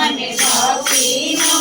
મને ભક્તિનો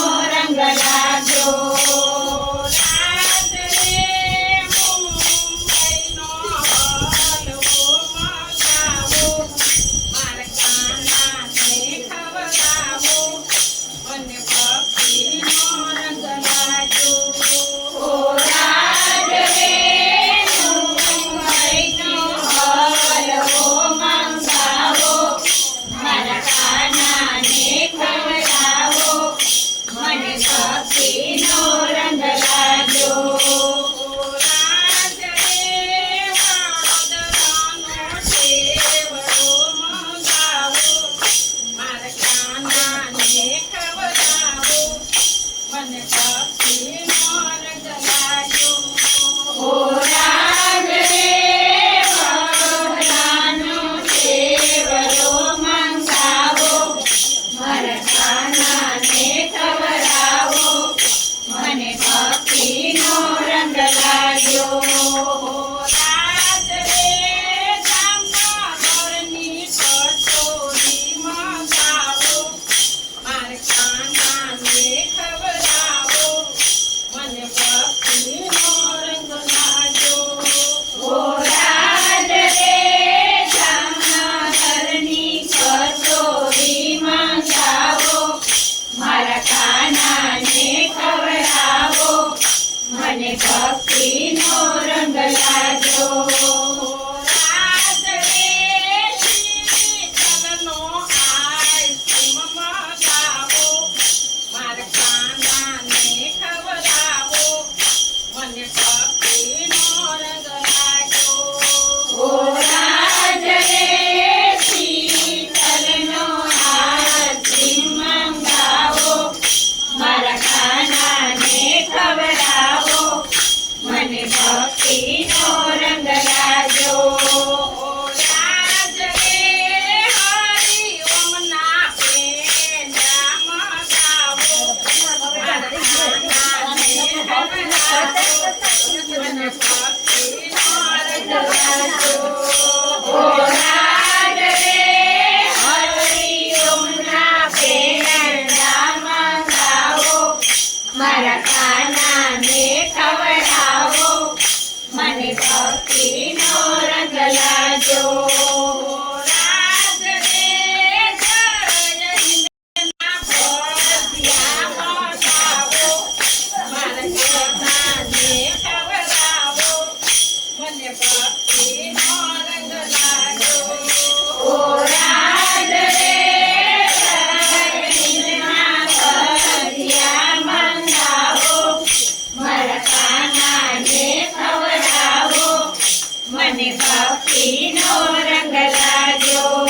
ભક્તિનો રંગ લાગ્યો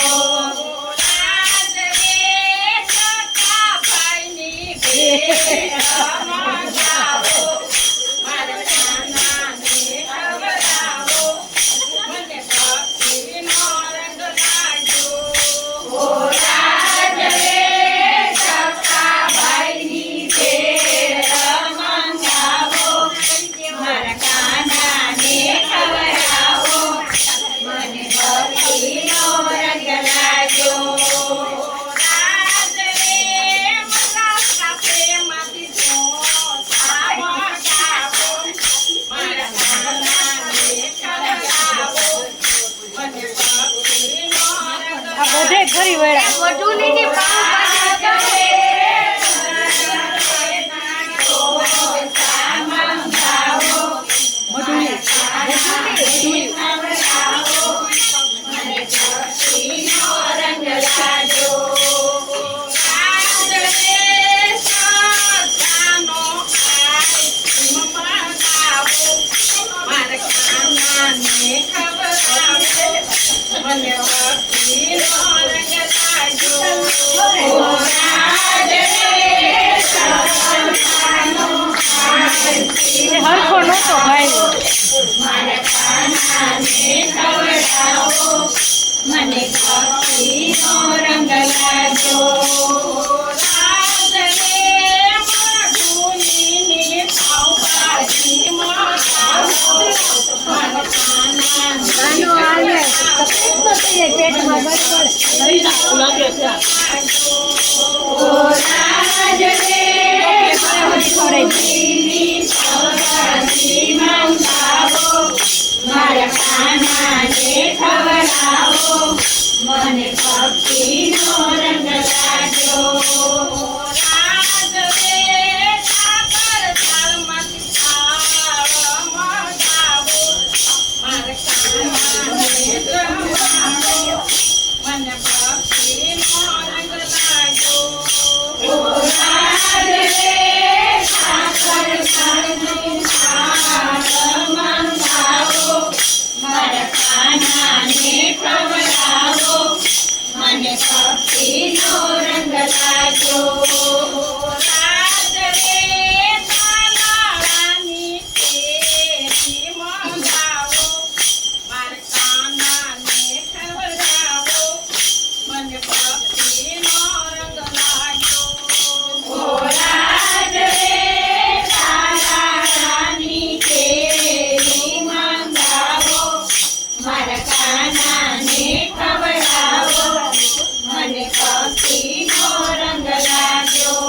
બધે ખરી વેળા વઢુની હરખો નહોતો ભાઈ મને ભક્તિનો રંગ લાગ્યો પેટમાં મારા કાનાને ખવડાવો મને ભક્તિનો રંગ લાગ્યો ભક્તિનો રંગ લાગ્યો રાજની કેરી મંગાવો મારા કાનાને ખવડાવો મને ભક્તિનો રંગ લાગ્યો રાજની કેરી મંગાવો મારા કાનાને ખવડાવો મને ભક્તિનો રંગ લાગ્યો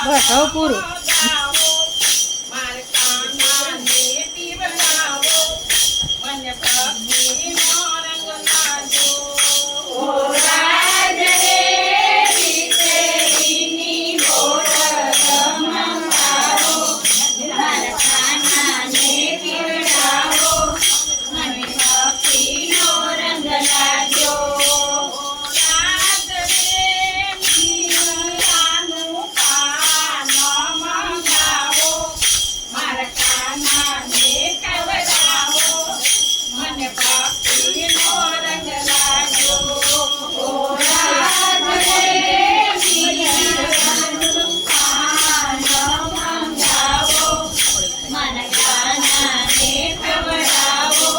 બસ હવે પૂરું મારા કાનાને પીવડાવો મને ભક્તિનો રંગ લાગ્યો રાજની બોટલ મંગાવો મારા કાનાને પીવડાવો મને ભક્તિનો રંગ લાગ્યો રાજનું પાન મંગાવો મારા કાનાને ખવડાવો મને ભક્તિનો રંગ લાગ્યો રાજનું પાન મંગાવો મને કાનાને ખવડાવો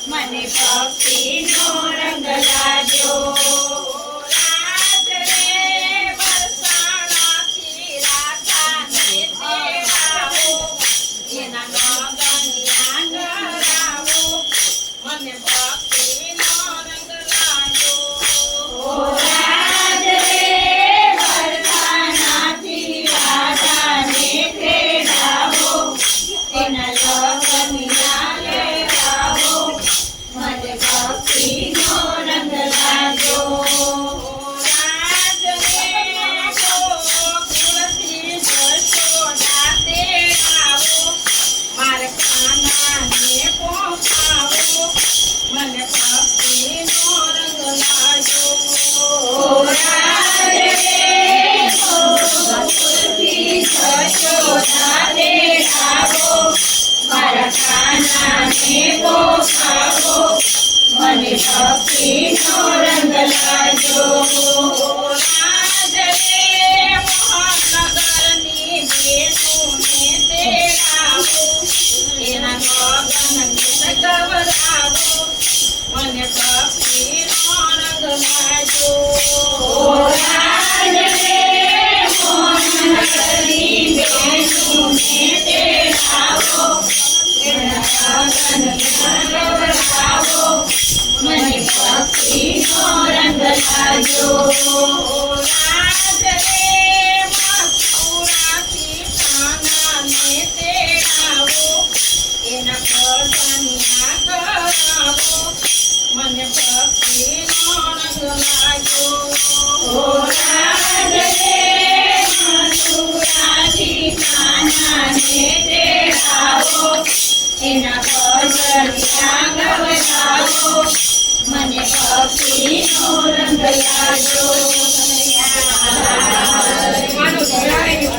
મને ભક્તિનો રંગ લાગ્યો વરસાણાથી રાધાને તેડાવો એના ગગનિયા ગરાવો મને ભક્તિનો રંગ લાગ્યો વરસાણાથી રાધાને તેડાવો એના ગગનિયા ગરાવો મને ભક્તિ રાધાને પોખાવો મને ભક્તિનો રંગ લાજો રાજરે મોહનગરની બેસુને તેડાવો એના ગગન ગીત ગવરાવો મને ભક્તિનો રંગ લાજો રાજરે મોહનગરની બેસુને તેડાવો એના ગગન ગીત ગવરાવો મને ભક્તિનો રંગ લાજો રાજરે મથુરાથી કાનાને તેડાવો એના ભજનિયા કરાવો મને ભક્તિનો રંગ લાજો રાજરે મથુરાથી કાનાને તેડાવો એના ભજનિયા ગવરાવો મને ભક્તિનો રંગ લાજો